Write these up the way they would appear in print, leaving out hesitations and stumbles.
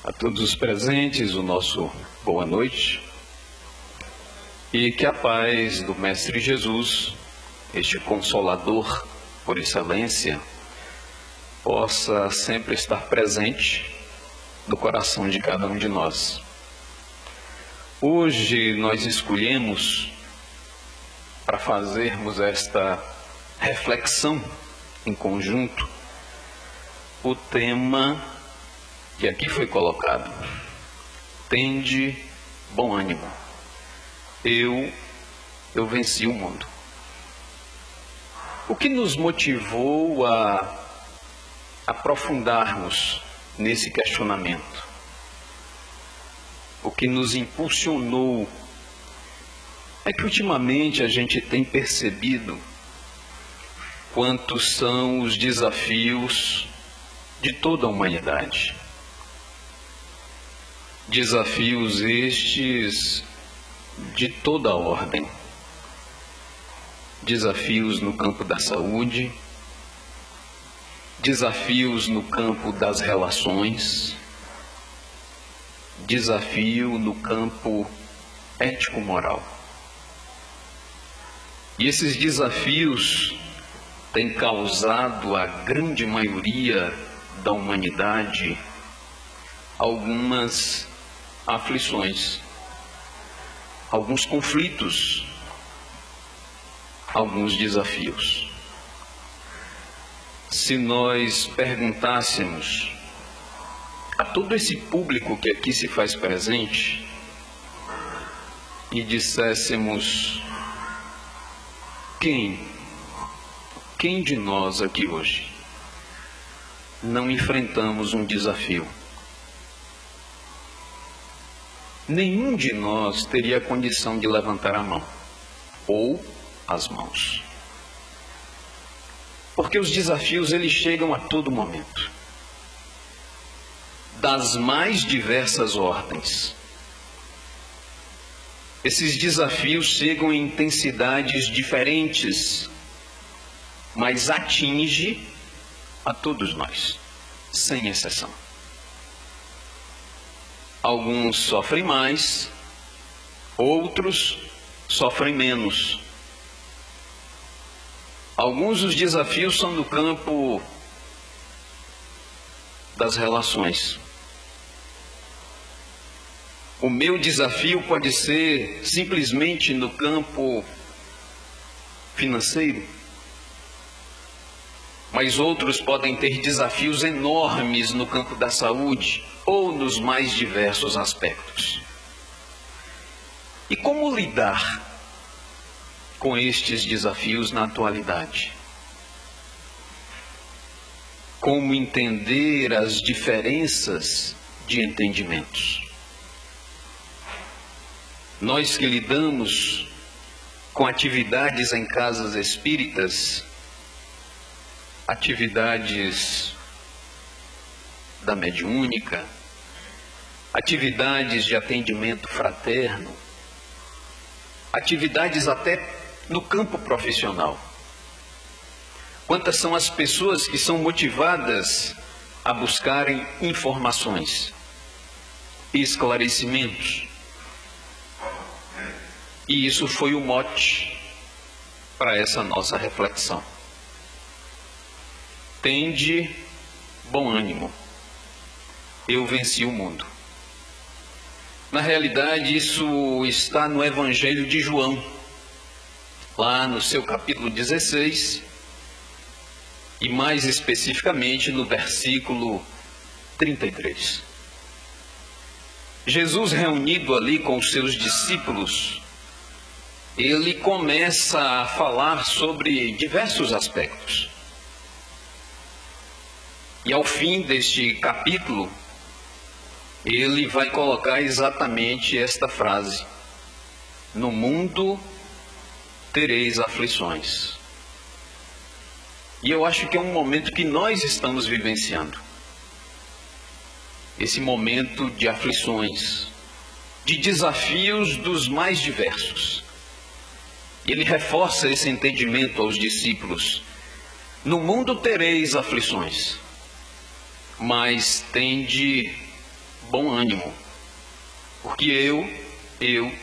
A todos os presentes, o nosso boa noite, e que a paz do Mestre Jesus, este Consolador por excelência, possa sempre estar presente no coração de cada um de nós. Hoje nós escolhemos, para fazermos esta reflexão em conjunto, o tema que aqui foi colocado: tende bom ânimo, eu venci o mundo. O que nos motivou a aprofundarmos nesse questionamento? O que nos impulsionou é que ultimamente a gente tem percebido quantos são os desafios de toda a humanidade. Desafios estes de toda a ordem. Desafios no campo da saúde, desafios no campo das relações, desafio no campo ético-moral. E esses desafios têm causado à grande maioria da humanidade algumas aflições, alguns conflitos, alguns desafios. Se nós perguntássemos a todo esse público que aqui se faz presente e disséssemos: quem de nós aqui hoje não enfrentamos um desafio? Nenhum de nós teria a condição de levantar a mão ou as mãos, porque os desafios eles chegam a todo momento, das mais diversas ordens. Esses desafios chegam em intensidades diferentes, mas atinge a todos nós, sem exceção. Alguns sofrem mais, outros sofrem menos. Alguns dos desafios são no campo das relações. O meu desafio pode ser simplesmente no campo financeiro, mas outros podem ter desafios enormes no campo da saúde ou nos mais diversos aspectos. E como lidar com estes desafios na atualidade? Como entender as diferenças de entendimentos? Nós que lidamos com atividades em casas espíritas, atividades da mediúnica, atividades de atendimento fraterno, atividades até no campo profissional. Quantas são as pessoas que são motivadas a buscarem informações, esclarecimentos? E isso foi o mote para essa nossa reflexão. Tende bom ânimo, eu venci o mundo. Na realidade, isso está no Evangelho de João, lá no seu capítulo 16, e mais especificamente no versículo 33. Jesus, reunido ali com os seus discípulos, ele começa a falar sobre diversos aspectos. E ao fim deste capítulo, ele vai colocar exatamente esta frase: no mundo tereis aflições. E eu acho que é um momento que nós estamos vivenciando. Esse momento de aflições, de desafios dos mais diversos. E ele reforça esse entendimento aos discípulos: no mundo tereis aflições, mas tende bom ânimo, porque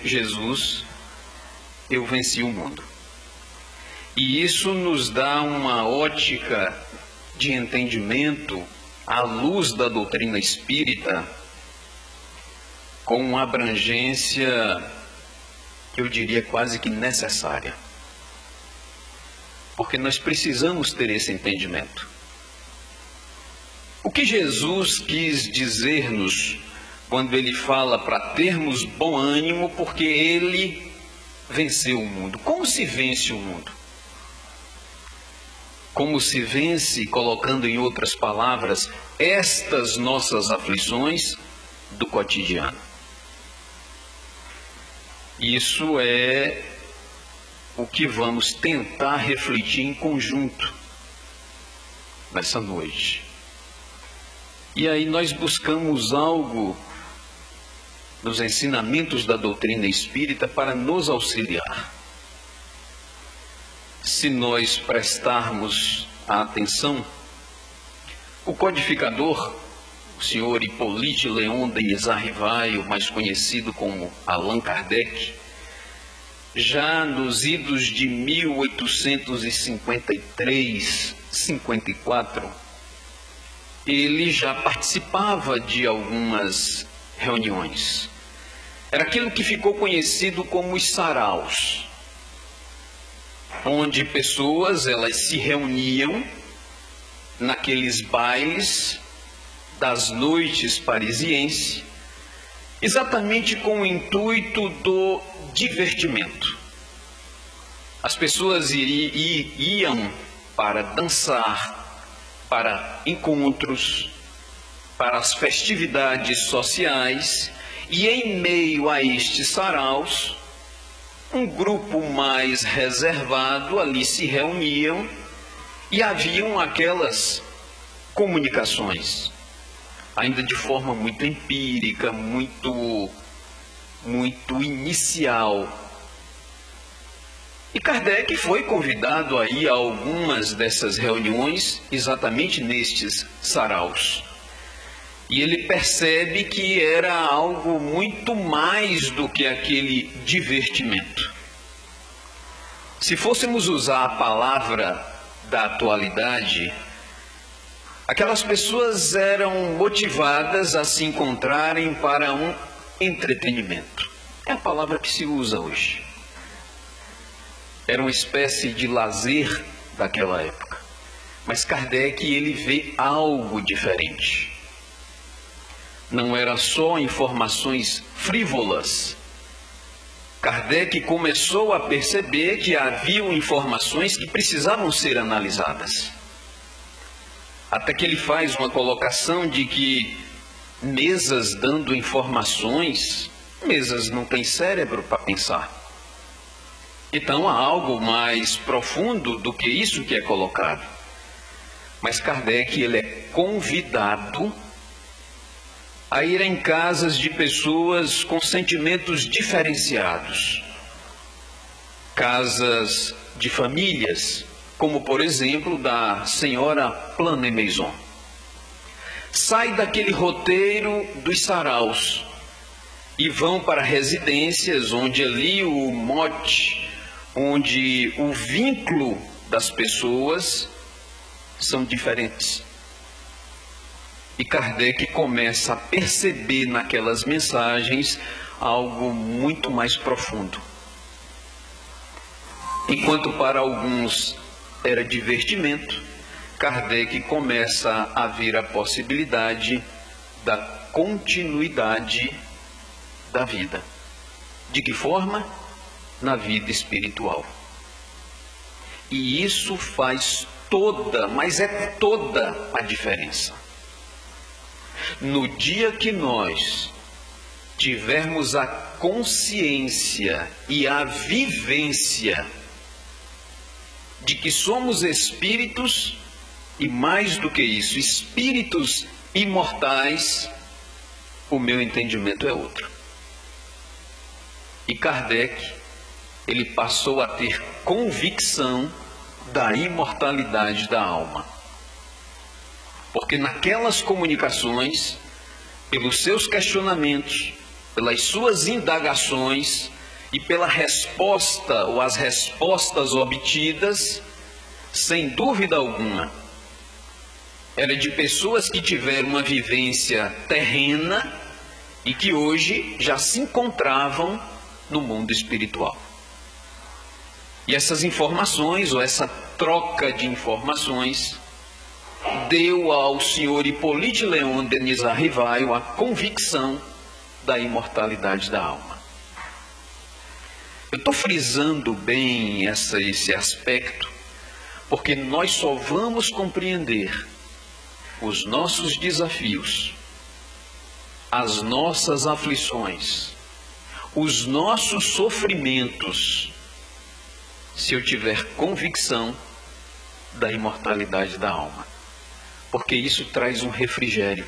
Jesus, eu venci o mundo. E isso nos dá uma ótica de entendimento à luz da doutrina espírita, com uma abrangência, eu diria, quase que necessária. Porque nós precisamos ter esse entendimento. O que Jesus quis dizer-nos quando ele fala para termos bom ânimo, porque ele venceu o mundo? Como se vence o mundo? Como se vence, colocando em outras palavras, estas nossas aflições do cotidiano? Isso é o que vamos tentar refletir em conjunto nessa noite. E aí nós buscamos algo nos ensinamentos da doutrina espírita para nos auxiliar. Se nós prestarmos a atenção, o codificador, o senhor Hippolyte Léon des Arrivai, mais conhecido como Allan Kardec, já nos idos de 1853, 54, ele já participava de algumas reuniões. Era aquilo que ficou conhecido como os saraus, onde pessoas elas se reuniam naqueles bailes das noites parisienses, exatamente com o intuito do divertimento. As pessoas iam para dançar, para encontros, para as festividades sociais, e em meio a estes saraus, um grupo mais reservado ali se reuniam e haviam aquelas comunicações, ainda de forma muito empírica, muito inicial. E Kardec foi convidado aí a algumas dessas reuniões, exatamente nestes saraus. E ele percebe que era algo muito mais do que aquele divertimento. Se fôssemos usar a palavra da atualidade, aquelas pessoas eram motivadas a se encontrarem para um entretenimento. É a palavra que se usa hoje. Era uma espécie de lazer daquela época. Mas Kardec, ele vê algo diferente. Não era só informações frívolas. Kardec começou a perceber que haviam informações que precisavam ser analisadas. Até que ele faz uma colocação de que mesas dando informações, mesas não têm cérebro para pensar. Então há algo mais profundo do que isso que é colocado. Mas Kardec, ele é convidado a ir em casas de pessoas com sentimentos diferenciados. Casas de famílias, como por exemplo da senhora Plane-Maison. Sai daquele roteiro dos saraus e vão para residências onde ali o mote, onde o vínculo das pessoas são diferentes. E Kardec começa a perceber naquelas mensagens algo muito mais profundo. Enquanto para alguns era divertimento, Kardec começa a ver a possibilidade da continuidade da vida. De que forma? Na vida espiritual. E isso faz toda, mas é toda a diferença. No dia que nós tivermos a consciência e a vivência de que somos espíritos, e mais do que isso, espíritos imortais, o meu entendimento é outro. E Kardec, ele passou a ter convicção da imortalidade da alma. Porque naquelas comunicações, pelos seus questionamentos, pelas suas indagações e pela resposta ou as respostas obtidas, sem dúvida alguma, era de pessoas que tiveram uma vivência terrena e que hoje já se encontravam no mundo espiritual. E essas informações, ou essa troca de informações, deu ao senhor Hippolyte Léon Denis Arrivaille a convicção da imortalidade da alma. Eu estou frisando bem esse aspecto, porque nós só vamos compreender os nossos desafios, as nossas aflições, os nossos sofrimentos, se eu tiver convicção da imortalidade da alma. Porque isso traz um refrigério.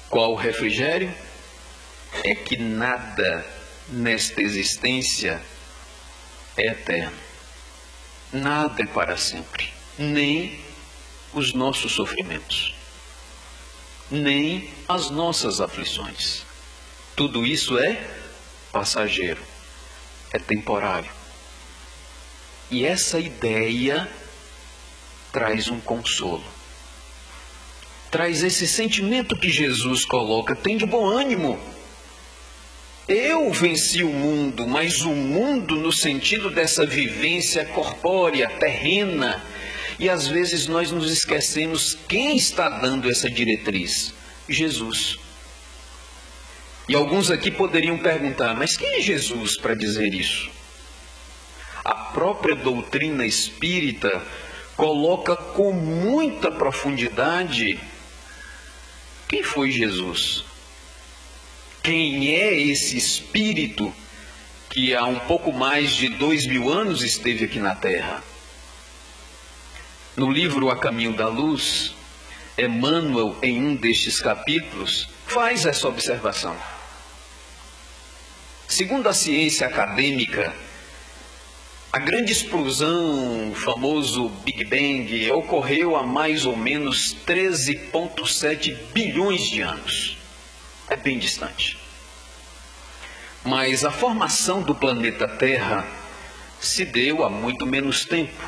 Qual o refrigério? É que nada nesta existência é eterno. Nada é para sempre. Nem os nossos sofrimentos. Nem as nossas aflições. Tudo isso é passageiro. É temporário. E essa ideia traz um consolo. Traz esse sentimento que Jesus coloca, tem de bom ânimo. Eu venci o mundo, mas o mundo no sentido dessa vivência corpórea, terrena. E às vezes nós nos esquecemos quem está dando essa diretriz. Jesus. E alguns aqui poderiam perguntar, mas quem é Jesus para dizer isso? A própria doutrina espírita coloca com muita profundidade quem foi Jesus. Quem é esse Espírito que há um pouco mais de 2000 anos esteve aqui na Terra? No livro A Caminho da Luz, Emmanuel, em um destes capítulos, faz essa observação. Segundo a ciência acadêmica, a grande explosão, o famoso Big Bang, ocorreu há mais ou menos 13,7 bilhões de anos. É bem distante. Mas a formação do planeta Terra se deu há muito menos tempo.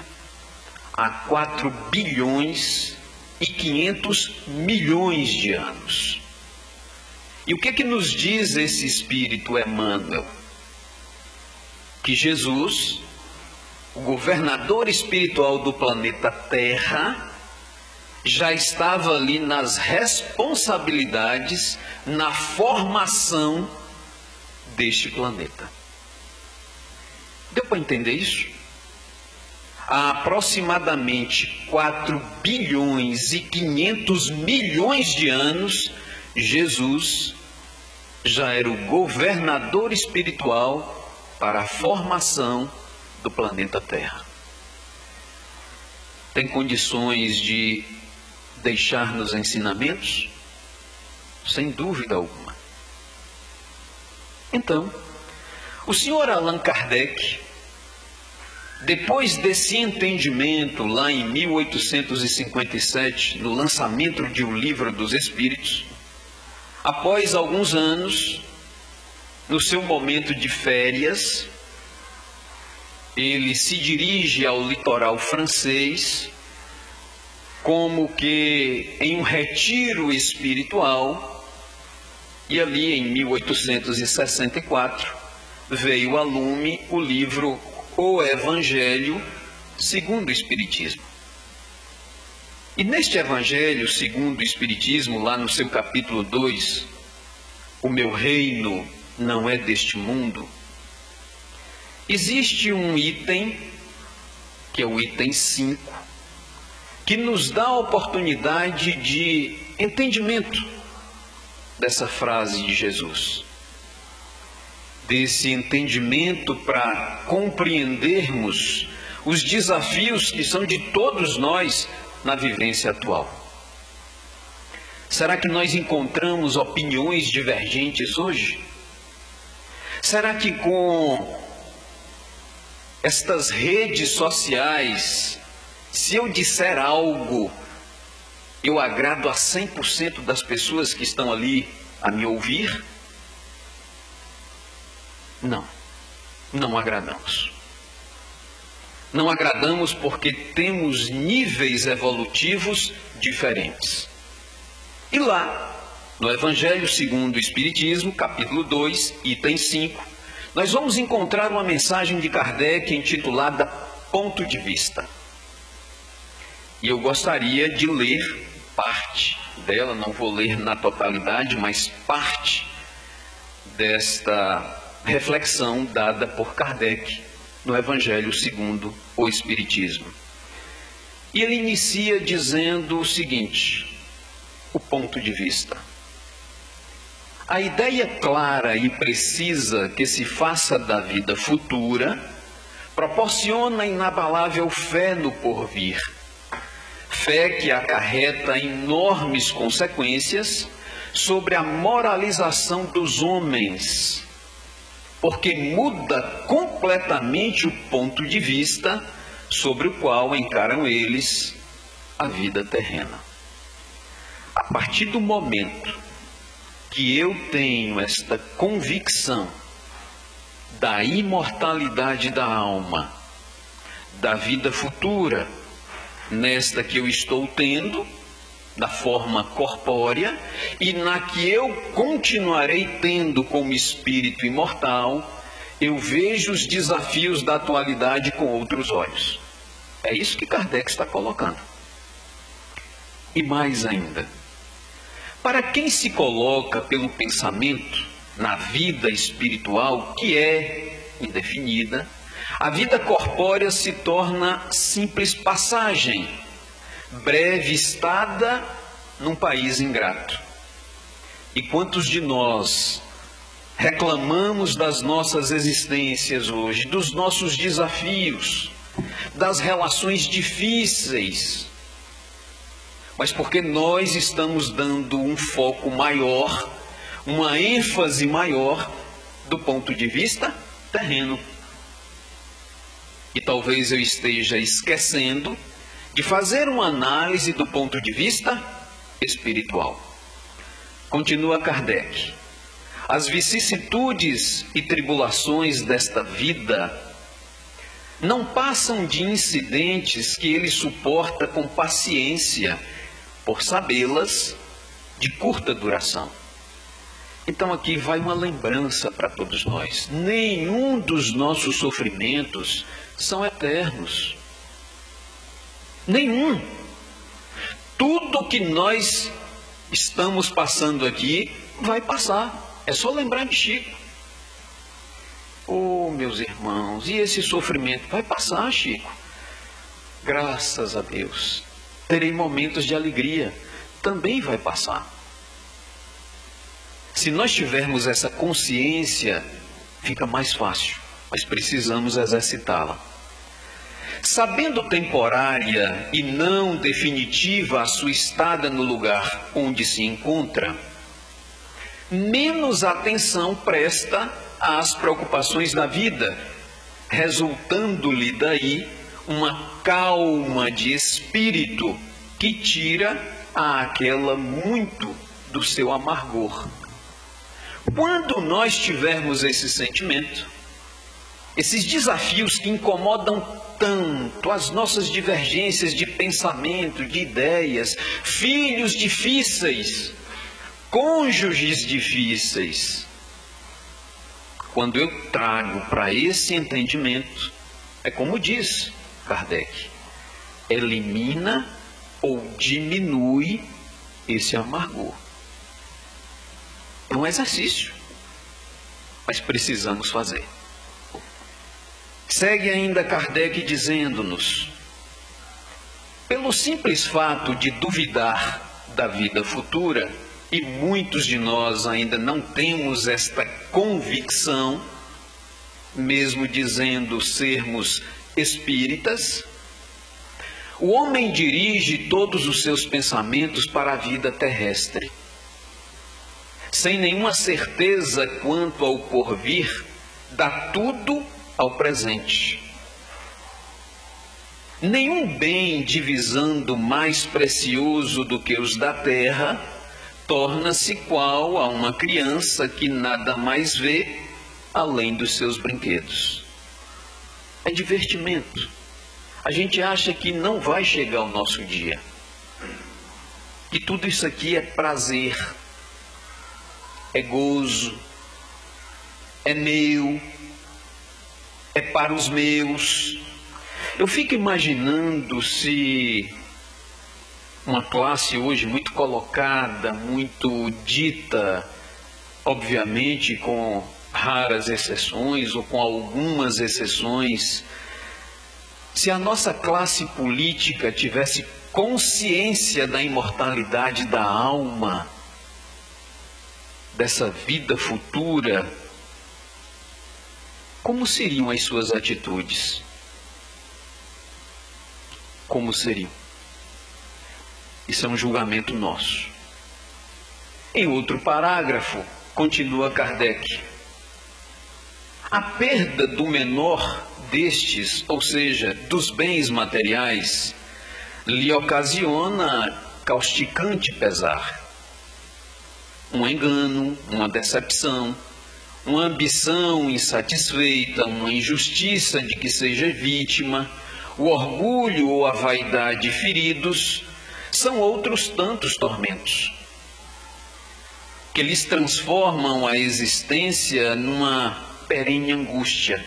Há 4 bilhões e 500 milhões de anos. E o que nos diz esse Espírito Emmanuel? Que Jesus, o governador espiritual do planeta Terra, já estava ali nas responsabilidades, na formação deste planeta. Deu para entender isso? Há aproximadamente 4 bilhões e 500 milhões de anos, Jesus já era o governador espiritual para a formação do planeta Terra. Tem condições de deixar-nos ensinamentos? Sem dúvida alguma. Então, o senhor Allan Kardec, depois desse entendimento, lá em 1857, no lançamento de O Livro dos Espíritos, após alguns anos, no seu momento de férias, ele se dirige ao litoral francês, como que em um retiro espiritual, e ali em 1864 veio a lume o livro O Evangelho segundo o Espiritismo. E neste Evangelho segundo o Espiritismo, lá no seu capítulo 2, O meu reino não é deste mundo, existe um item, que é o item 5, que nos dá a oportunidade de entendimento dessa frase de Jesus. Desse entendimento para compreendermos os desafios que são de todos nós na vivência atual. Será que nós encontramos opiniões divergentes hoje? Será que com estas redes sociais, se eu disser algo, Eu agrado a 100% das pessoas que estão ali a me ouvir? Não, não agradamos. Não agradamos porque temos níveis evolutivos diferentes. E lá, no Evangelho segundo o Espiritismo, capítulo 2, item 5, nós vamos encontrar uma mensagem de Kardec intitulada Ponto de Vista. E eu gostaria de ler parte dela, não vou ler na totalidade, mas parte desta reflexão dada por Kardec no Evangelho segundo o Espiritismo. E ele inicia dizendo o seguinte: o ponto de vista. A ideia clara e precisa que se faça da vida futura proporciona inabalável fé no porvir. Fé que acarreta enormes consequências sobre a moralização dos homens, porque muda completamente o ponto de vista sobre o qual encaram eles a vida terrena. A partir do momento que eu tenho esta convicção da imortalidade da alma, da vida futura, nesta que eu estou tendo, da forma corpórea, e na que eu continuarei tendo como espírito imortal, eu vejo os desafios da atualidade com outros olhos. É isso que Kardec está colocando. E mais ainda, para quem se coloca pelo pensamento na vida espiritual, que é indefinida, a vida corpórea se torna simples passagem, breve estada num país ingrato. E quantos de nós reclamamos das nossas existências hoje, dos nossos desafios, das relações difíceis, mas porque nós estamos dando um foco maior, uma ênfase maior do ponto de vista terreno. E talvez eu esteja esquecendo de fazer uma análise do ponto de vista espiritual. Continua Kardec. As vicissitudes e tribulações desta vida não passam de incidentes que ele suporta com paciência, por sabê-las de curta duração. Então aqui vai uma lembrança para todos nós. Nenhum dos nossos sofrimentos são eternos. Nenhum. Tudo que nós estamos passando aqui vai passar. É só lembrar de Chico. Oh, meus irmãos, e esse sofrimento vai passar, Chico? Graças a Deus. Terei momentos de alegria. Também vai passar. Se nós tivermos essa consciência, fica mais fácil, mas precisamos exercitá-la. Sabendo temporária e não definitiva a sua estada no lugar onde se encontra, menos atenção presta às preocupações da vida, resultando-lhe daí uma calma de espírito que tira àquela muito do seu amargor. Quando nós tivermos esse sentimento, esses desafios que incomodam tanto, as nossas divergências de pensamento, de ideias, filhos difíceis, cônjuges difíceis, quando eu trago para esse entendimento, é como diz Kardec, elimina ou diminui esse amargor. É um exercício, mas precisamos fazer. Segue ainda Kardec dizendo-nos, pelo simples fato de duvidar da vida futura, e muitos de nós ainda não temos esta convicção, mesmo dizendo sermos espíritas, o homem dirige todos os seus pensamentos para a vida terrestre, sem nenhuma certeza quanto ao porvir, dá tudo ao presente. Nenhum bem divisando mais precioso do que os da terra torna-se qual a uma criança que nada mais vê além dos seus brinquedos. É divertimento. A gente acha que não vai chegar o nosso dia. Que tudo isso aqui é prazer, é gozo, é meu, é para os meus. Eu fico imaginando se uma classe hoje muito colocada, muito dita, obviamente com raras exceções ou com algumas exceções, se a nossa classe política tivesse consciência da imortalidade da alma, dessa vida futura, como seriam as suas atitudes? Como seriam? Isso é um julgamento nosso. Em outro parágrafo, continua Kardec: a perda do menor destes, ou seja, dos bens materiais, lhe ocasiona causticante pesar. Um engano, uma decepção, uma ambição insatisfeita, uma injustiça de que seja vítima, o orgulho ou a vaidade feridos, são outros tantos tormentos, que lhes transformam a existência numa perene angústia,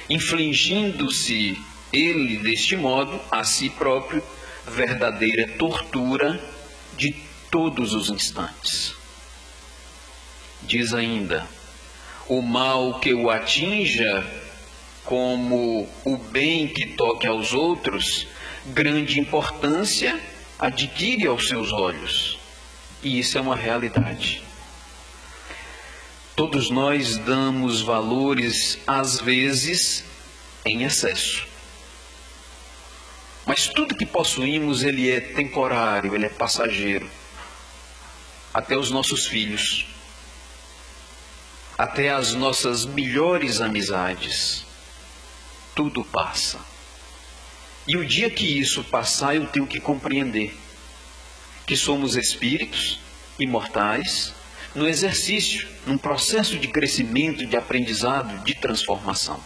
infligindo-se ele, deste modo, a si próprio, verdadeira tortura de todos os instantes. Diz ainda: o mal que o atinja, como o bem que toque aos outros, grande importância adquire aos seus olhos. E isso é uma realidade. Todos nós damos valores, às vezes, em excesso. Mas tudo que possuímos, ele é temporário, ele é passageiro. Até os nossos filhos. Até as nossas melhores amizades. Tudo passa. E o dia que isso passar, eu tenho que compreender que somos espíritos imortais, no exercício, num processo de crescimento, de aprendizado, de transformação.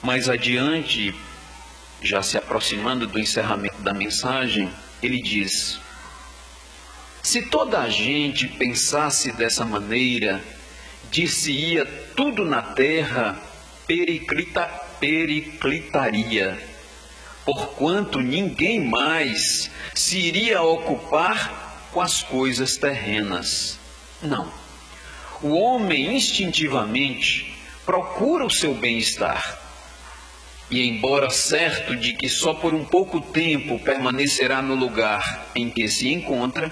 Mais adiante, já se aproximando do encerramento da mensagem, ele diz: se toda a gente pensasse dessa maneira, dir-se-ia tudo na terra periclitaria, porquanto ninguém mais se iria ocupar com as coisas terrenas. Não. O homem instintivamente procura o seu bem-estar. E embora certo de que só por um pouco tempo permanecerá no lugar em que se encontra,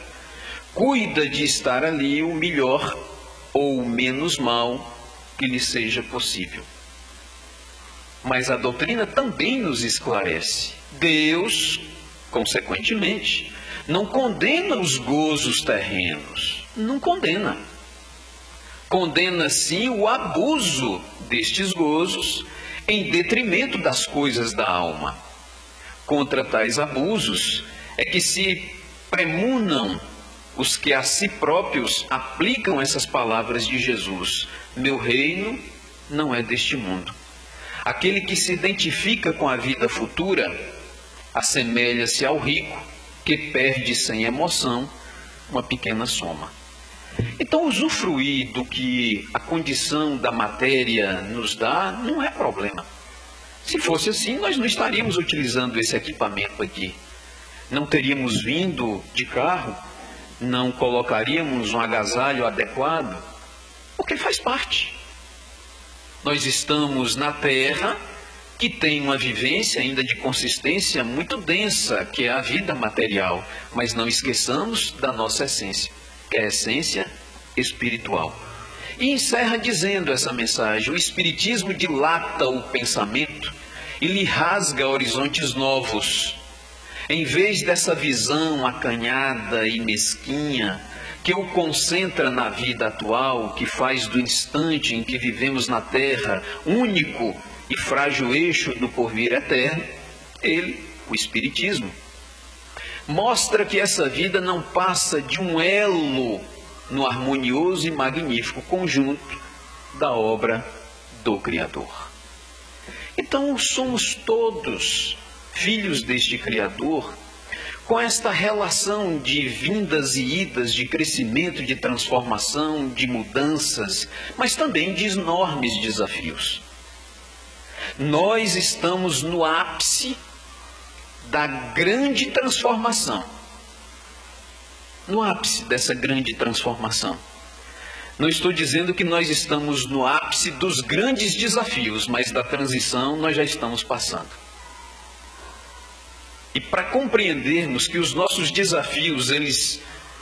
cuida de estar ali o melhor ou o menos mal que lhe seja possível. Mas a doutrina também nos esclarece. Deus, consequentemente, não condena os gozos terrenos. Não condena. Condena, sim, o abuso destes gozos em detrimento das coisas da alma. Contra tais abusos é que se premunam os que a si próprios aplicam essas palavras de Jesus: meu reino não é deste mundo. Aquele que se identifica com a vida futura assemelha-se ao rico que perde sem emoção uma pequena soma. Então, usufruir do que a condição da matéria nos dá não é problema. Se fosse assim, nós não estaríamos utilizando esse equipamento aqui. Não teríamos vindo de carro, não colocaríamos um agasalho adequado, porque faz parte. Nós estamos na terra, que tem uma vivência ainda de consistência muito densa, que é a vida material. Mas não esqueçamos da nossa essência, que é a essência espiritual. E encerra dizendo essa mensagem: o Espiritismo dilata o pensamento e lhe rasga horizontes novos. Em vez dessa visão acanhada e mesquinha, que o concentra na vida atual, que faz do instante em que vivemos na Terra único e frágil eixo do porvir eterno, Ele, o Espiritismo, mostra que essa vida não passa de um elo no harmonioso e magnífico conjunto da obra do Criador. Então, somos todos filhos deste Criador, com esta relação de vindas e idas, de crescimento, de transformação, de mudanças, mas também de enormes desafios. Nós estamos no ápice da grande transformação. No ápice dessa grande transformação. Não estou dizendo que nós estamos no ápice dos grandes desafios, mas da transição nós já estamos passando. E para compreendermos que os nossos desafios, eles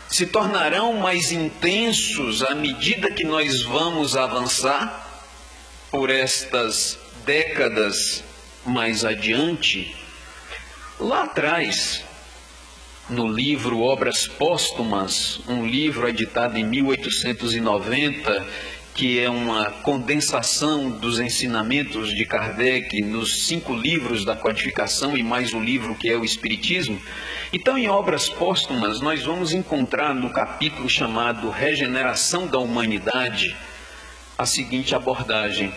se tornarão mais intensos à medida que nós vamos avançar por estas décadas mais adiante, lá atrás, no livro Obras Póstumas, um livro editado em 1890, que é uma condensação dos ensinamentos de Kardec nos 5 livros da codificação e mais o livro que é o Espiritismo. Então, em Obras Póstumas, nós vamos encontrar no capítulo chamado Regeneração da Humanidade a seguinte abordagem: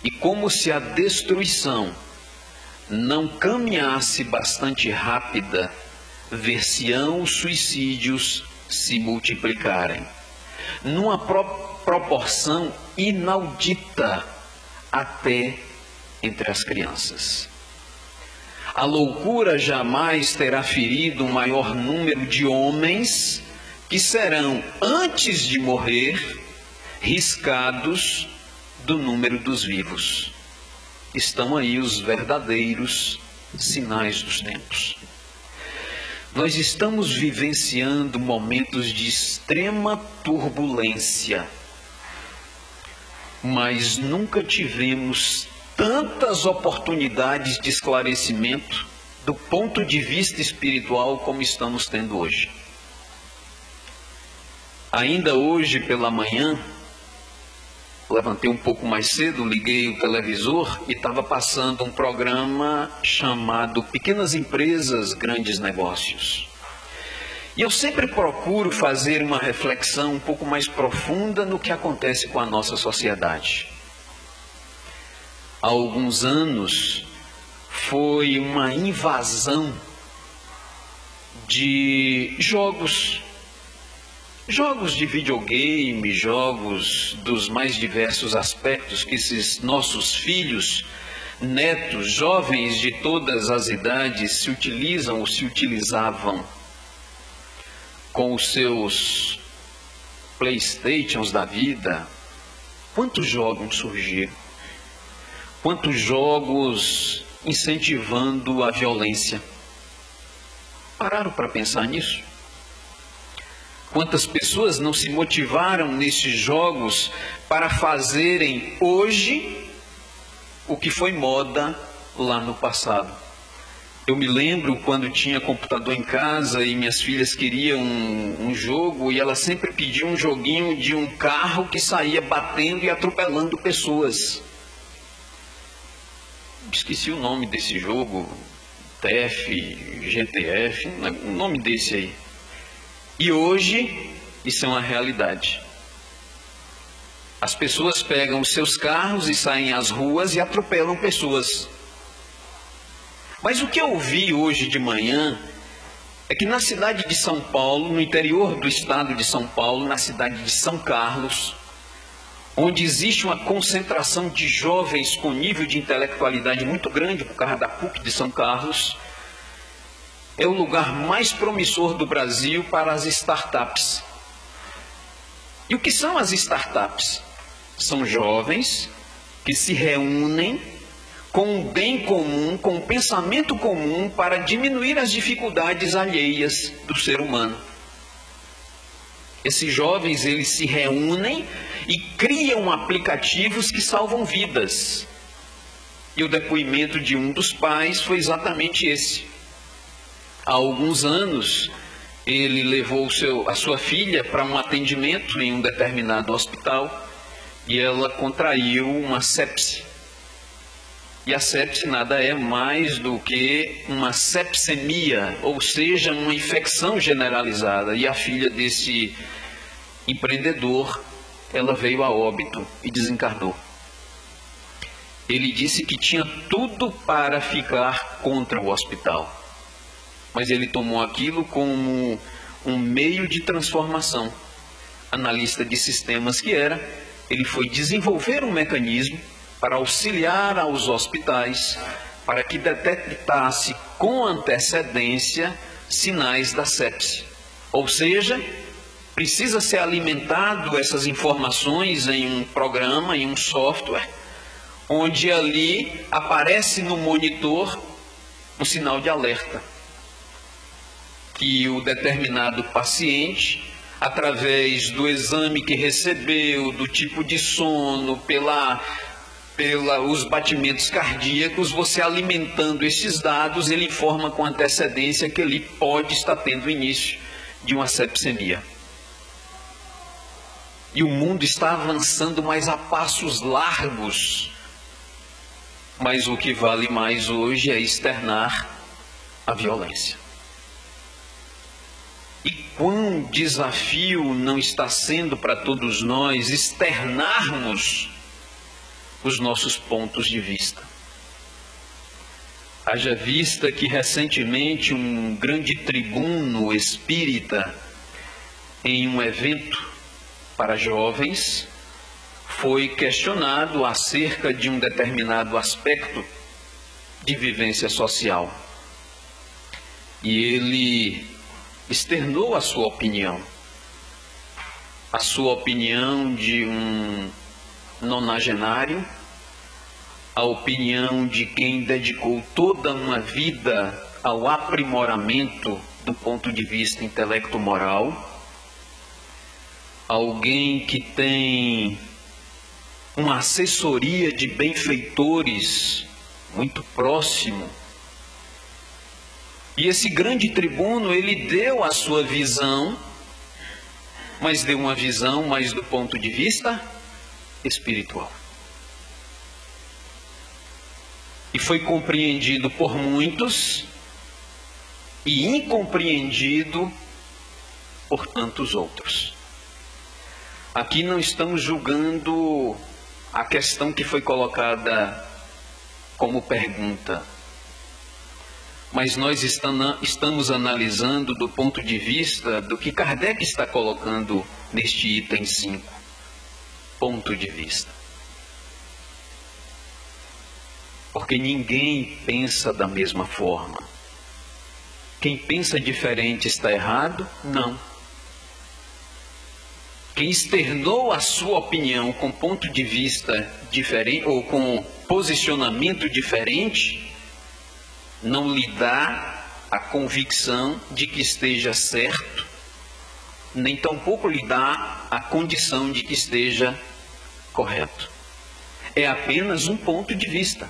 e como se a destruição não caminhasse bastante rápida, ver-se-ão os suicídios se multiplicarem, numa proporção inaudita até entre as crianças. A loucura jamais terá ferido um maior número de homens que serão, antes de morrer, riscados do número dos vivos. Estão aí os verdadeiros sinais dos tempos. Nós estamos vivenciando momentos de extrema turbulência, mas nunca tivemos tantas oportunidades de esclarecimento do ponto de vista espiritual como estamos tendo hoje. Ainda hoje pela manhã, levantei um pouco mais cedo, liguei o televisor e estava passando um programa chamado Pequenas Empresas, Grandes Negócios. E eu sempre procuro fazer uma reflexão um pouco mais profunda no que acontece com a nossa sociedade. Há alguns anos foi uma invasão de jogos de videogame, jogos dos mais diversos aspectos que esses nossos filhos, netos, jovens de todas as idades se utilizam ou se utilizavam com os seus PlayStations da vida. Quantos jogos surgiram? Quantos jogos incentivando a violência? Pararam para pensar nisso? Quantas pessoas não se motivaram nesses jogos para fazerem hoje o que foi moda lá no passado? Eu me lembro quando tinha computador em casa e minhas filhas queriam um jogo e elas sempre pediam um joguinho de um carro que saía batendo e atropelando pessoas. Esqueci o nome desse jogo, TF, GTF, o nome desse aí. E hoje, isso é uma realidade. As pessoas pegam os seus carros e saem às ruas e atropelam pessoas. Mas o que eu vi hoje de manhã é que na cidade de São Paulo, no interior do estado de São Paulo, na cidade de São Carlos, onde existe uma concentração de jovens com nível de intelectualidade muito grande por causa da PUC de São Carlos, é o lugar mais promissor do Brasil para as startups. E o que são as startups? São jovens que se reúnem com um bem comum, com um pensamento comum para diminuir as dificuldades alheias do ser humano. Esses jovens, eles se reúnem e criam aplicativos que salvam vidas. E o depoimento de um dos pais foi exatamente esse. Há alguns anos, ele levou a sua filha para um atendimento em um determinado hospital e ela contraiu uma sepse. E a sepse nada é mais do que uma sepsemia, ou seja, uma infecção generalizada. E a filha desse empreendedor, ela veio a óbito e desencarnou. Ele disse que tinha tudo para ficar contra o hospital, mas ele tomou aquilo como um meio de transformação. Analista de sistemas que era, ele foi desenvolver um mecanismo para auxiliar aos hospitais, para que detectasse com antecedência sinais da sepse. Ou seja, precisa ser alimentado essas informações em um programa, em um software, onde ali aparece no monitor um sinal de alerta, que o determinado paciente, através do exame que recebeu, do tipo de sono, os batimentos cardíacos, você alimentando esses dados, ele informa com antecedência que ele pode estar tendo o início de uma sepsemia. E o mundo está avançando, mas a passos largos. Mas o que vale mais hoje é externar a violência. E quão desafio não está sendo para todos nós externarmos os nossos pontos de vista. Haja vista que recentemente um grande tribuno espírita, em um evento para jovens, foi questionado acerca de um determinado aspecto de vivência social. E ele externou a sua opinião de um nonagenário, a opinião de quem dedicou toda uma vida ao aprimoramento do ponto de vista intelecto-moral, alguém que tem uma assessoria de benfeitores muito próximo. E esse grande tribuno, ele deu a sua visão, mas deu uma visão mais do ponto de vista espiritual. E foi compreendido por muitos e incompreendido por tantos outros. Aqui não estamos julgando a questão que foi colocada como pergunta, mas nós estamos analisando do ponto de vista do que Kardec está colocando neste item 5, ponto de vista. Porque ninguém pensa da mesma forma. Quem pensa diferente está errado? Não. Quem externou a sua opinião com ponto de vista diferente ou com posicionamento diferente, não lhe dá a convicção de que esteja certo, nem tampouco lhe dá a condição de que esteja correto. É apenas um ponto de vista.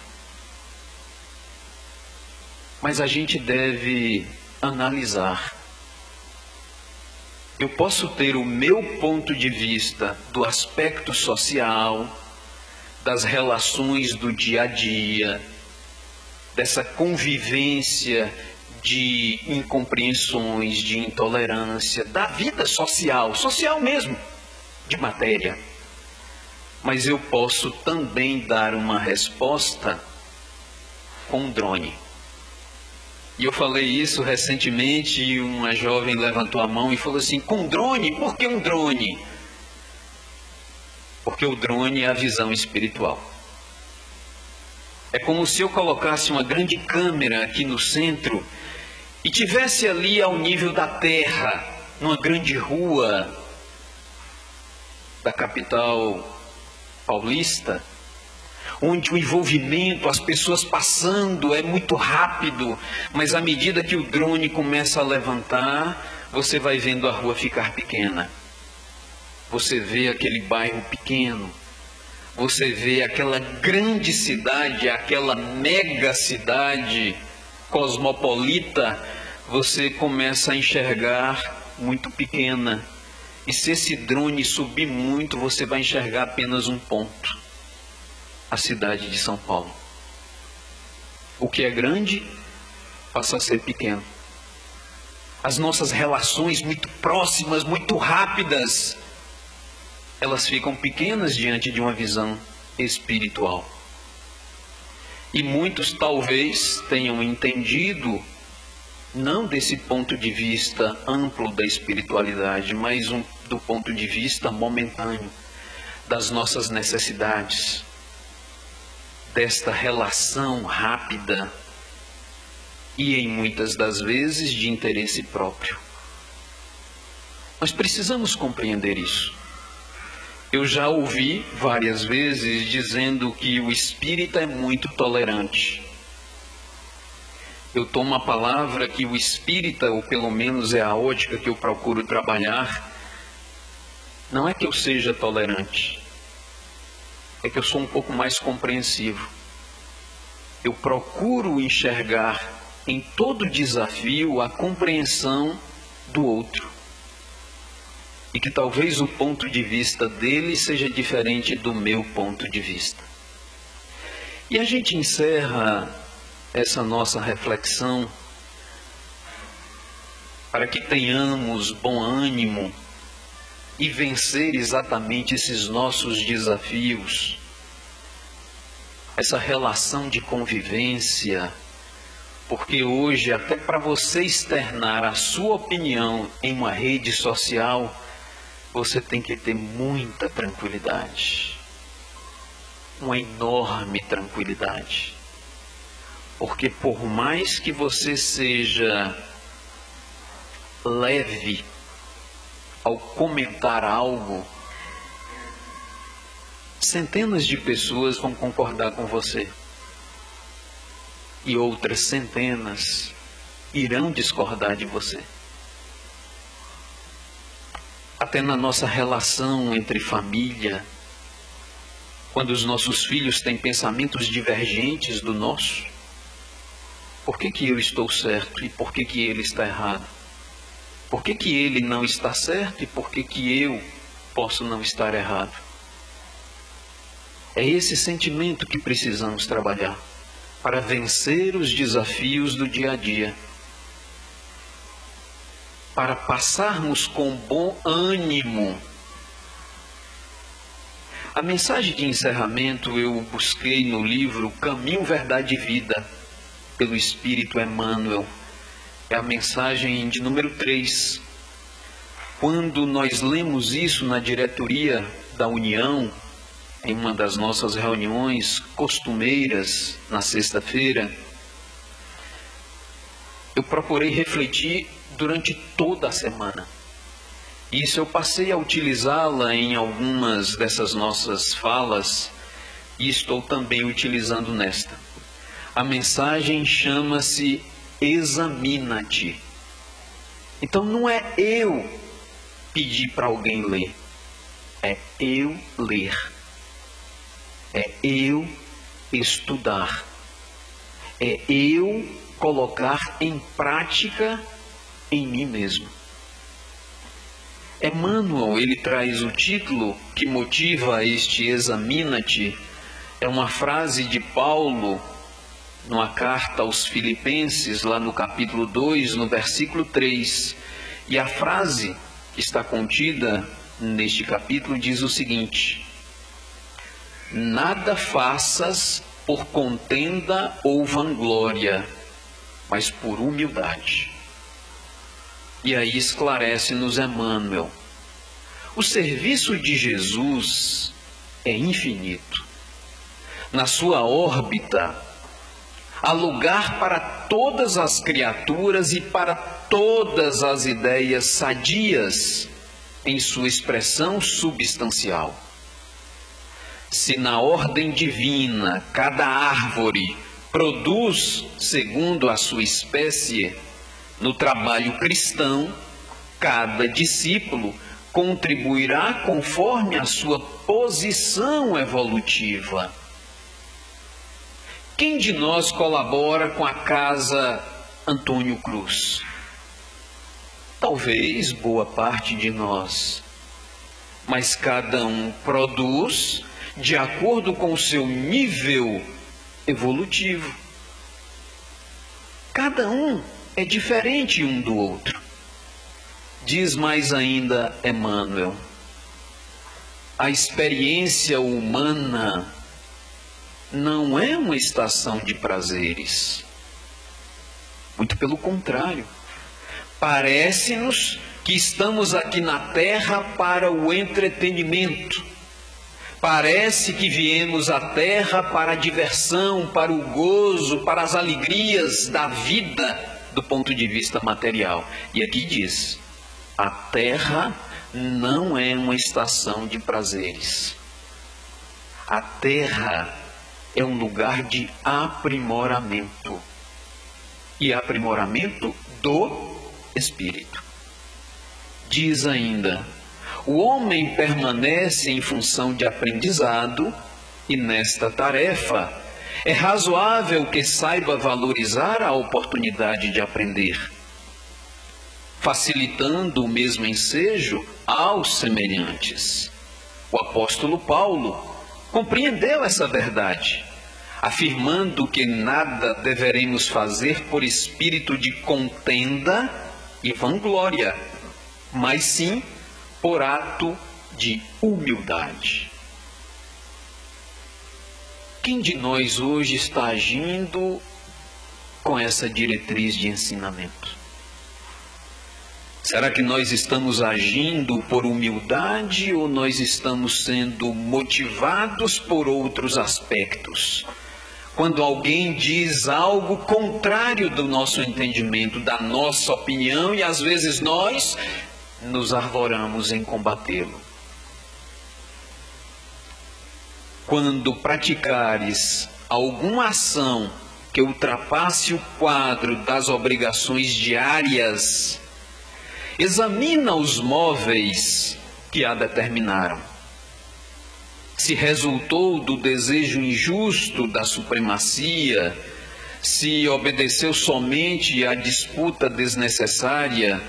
Mas a gente deve analisar. Eu posso ter o meu ponto de vista do aspecto social, das relações do dia a dia, dessa convivência de incompreensões, de intolerância, da vida social, social mesmo, de matéria. Mas eu posso também dar uma resposta com um drone. E eu falei isso recentemente e uma jovem levantou a mão e falou assim: com drone? Por que um drone? Porque o drone é a visão espiritual. É como se eu colocasse uma grande câmera aqui no centro e tivesse ali ao nível da terra, numa grande rua da capital paulista, onde o envolvimento, as pessoas passando é muito rápido, mas à medida que o drone começa a levantar, você vai vendo a rua ficar pequena. Você vê aquele bairro pequeno, você vê aquela grande cidade, aquela mega cidade cosmopolita, você começa a enxergar muito pequena. E se esse drone subir muito, você vai enxergar apenas um ponto. A cidade de São Paulo. O que é grande passa a ser pequeno. As nossas relações muito próximas, muito rápidas, elas ficam pequenas diante de uma visão espiritual. E muitos talvez tenham entendido, não desse ponto de vista amplo da espiritualidade, mas do ponto de vista momentâneo, das nossas necessidades, desta relação rápida e em muitas das vezes de interesse próprio. Nós precisamos compreender isso. Eu já ouvi várias vezes dizendo que o espírita é muito tolerante. Eu tomo a palavra que o espírita, ou pelo menos é a ótica que eu procuro trabalhar, não é que eu seja tolerante, é que eu sou um pouco mais compreensivo. Eu procuro enxergar em todo desafio a compreensão do outro. E que talvez o ponto de vista dele seja diferente do meu ponto de vista. E a gente encerra essa nossa reflexão para que tenhamos bom ânimo e vencer exatamente esses nossos desafios, essa relação de convivência, porque hoje, até para você externar a sua opinião em uma rede social, você tem que ter muita tranquilidade, uma enorme tranquilidade, porque por mais que você seja leve ao comentar algo, centenas de pessoas vão concordar com você e outras centenas irão discordar de você. Até na nossa relação entre família, quando os nossos filhos têm pensamentos divergentes do nosso, por que eu estou certo e por que ele está errado? Por que ele não está certo e por que eu posso não estar errado? É esse sentimento que precisamos trabalhar para vencer os desafios do dia a dia, para passarmos com bom ânimo. A mensagem de encerramento eu busquei no livro Caminho, Verdade e Vida, pelo Espírito Emmanuel. É a mensagem de número 3. Quando nós lemos isso na diretoria da União, em uma das nossas reuniões costumeiras na sexta-feira, eu procurei refletir durante toda a semana. Isso eu passei a utilizá-la em algumas dessas nossas falas e estou também utilizando nesta. A mensagem chama-se Examina-te. Então não é eu pedir para alguém ler, é eu ler, é eu estudar, é eu colocar em prática em mim mesmo. Emmanuel, ele traz o título que motiva este Examina-te, é uma frase de Paulo, numa carta aos Filipenses, lá no capítulo 2, no versículo 3, e a frase que está contida neste capítulo diz o seguinte: nada faças por contenda ou vanglória, mas por humildade. E aí esclarece-nos Emmanuel: o serviço de Jesus é infinito. Na sua órbita há lugar para todas as criaturas e para todas as ideias sadias em sua expressão substancial. Se na ordem divina cada árvore produz segundo a sua espécie, no trabalho cristão, cada discípulo contribuirá conforme a sua posição evolutiva. Quem de nós colabora com a Casa Antônio Cruz? Talvez boa parte de nós, mas cada um produz de acordo com o seu nível evolutivo. cada um é diferente um do outro. Diz mais ainda Emmanuel: a experiência humana não é uma estação de prazeres. Muito pelo contrário. Parece-nos que estamos aqui na Terra para o entretenimento. Parece que viemos à Terra para a diversão, para o gozo, para as alegrias da vida do ponto de vista material. E aqui diz: a Terra não é uma estação de prazeres. A Terra é um lugar de aprimoramento. E aprimoramento do espírito. Diz ainda: o homem permanece em função de aprendizado e nesta tarefa é razoável que saiba valorizar a oportunidade de aprender, facilitando o mesmo ensejo aos semelhantes. O apóstolo Paulo compreendeu essa verdade, afirmando que nada deveremos fazer por espírito de contenda e vanglória, mas sim por ato de humildade. Quem de nós hoje está agindo com essa diretriz de ensinamento? Será que nós estamos agindo por humildade ou nós estamos sendo motivados por outros aspectos? Quando alguém diz algo contrário do nosso entendimento, da nossa opinião, e às vezes nós nos arvoramos em combatê-lo. Quando praticares alguma ação que ultrapasse o quadro das obrigações diárias, examina os móveis que a determinaram. Se resultou do desejo injusto da supremacia, se obedeceu somente à disputa desnecessária,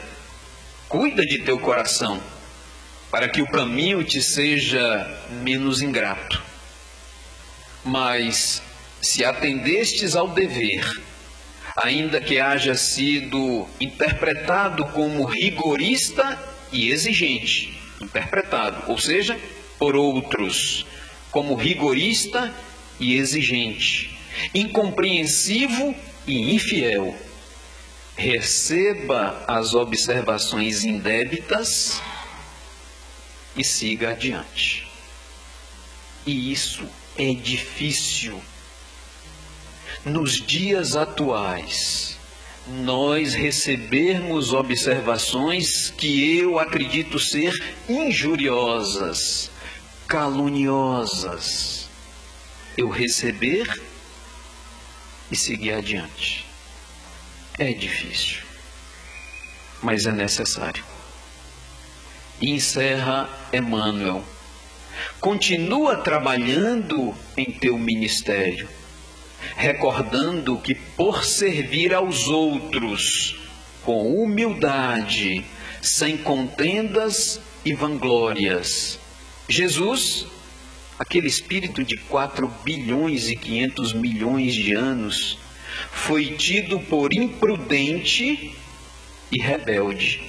cuida de teu coração, para que o caminho te seja menos ingrato. Mas, se atendestes ao dever, ainda que haja sido interpretado como rigorista e exigente, ou seja, por outros, como rigorista e exigente, incompreensivo e infiel, receba as observações indébitas e siga adiante. E isso é difícil. Nos dias atuais, nós recebermos observações que eu acredito ser injuriosas, caluniosas, eu receber e seguir adiante. É difícil, mas é necessário. E encerra Emmanuel: continua trabalhando em teu ministério, recordando que por servir aos outros com humildade, sem contendas e vanglórias, Jesus, aquele espírito de 4 bilhões e 500 milhões de anos, foi tido por imprudente e rebelde,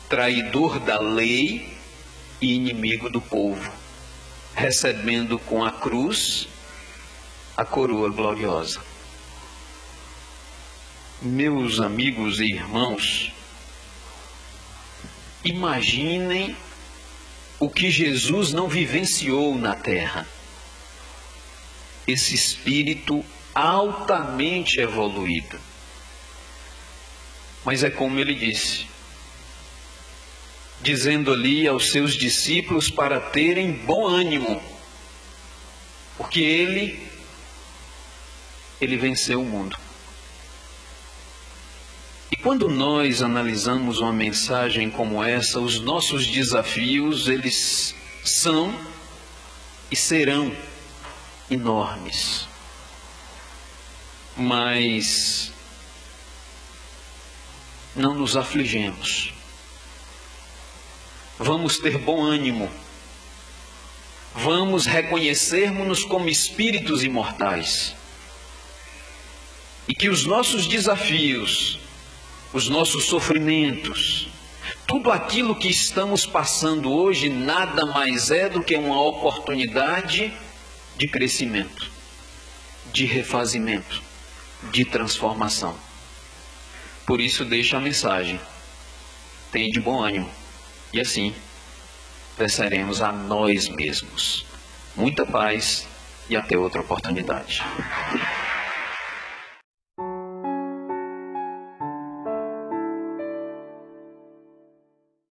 traidor da lei e inimigo do povo, recebendo com a cruz a coroa gloriosa. Meus amigos e irmãos, imaginem o que Jesus não vivenciou na terra. Esse espírito altamente evoluído. Mas é como ele disse, dizendo ali aos seus discípulos para terem bom ânimo, porque ele venceu o mundo. E quando nós analisamos uma mensagem como essa, os nossos desafios, eles são e serão enormes. Mas não nos afligemos. Vamos ter bom ânimo. Vamos reconhecermos-nos como espíritos imortais. e que os nossos desafios, os nossos sofrimentos, tudo aquilo que estamos passando hoje nada mais é do que uma oportunidade de crescimento, de refazimento, de transformação. Por isso deixo a mensagem: tende bom ânimo, e assim venceremos a nós mesmos. Muita paz e até outra oportunidade.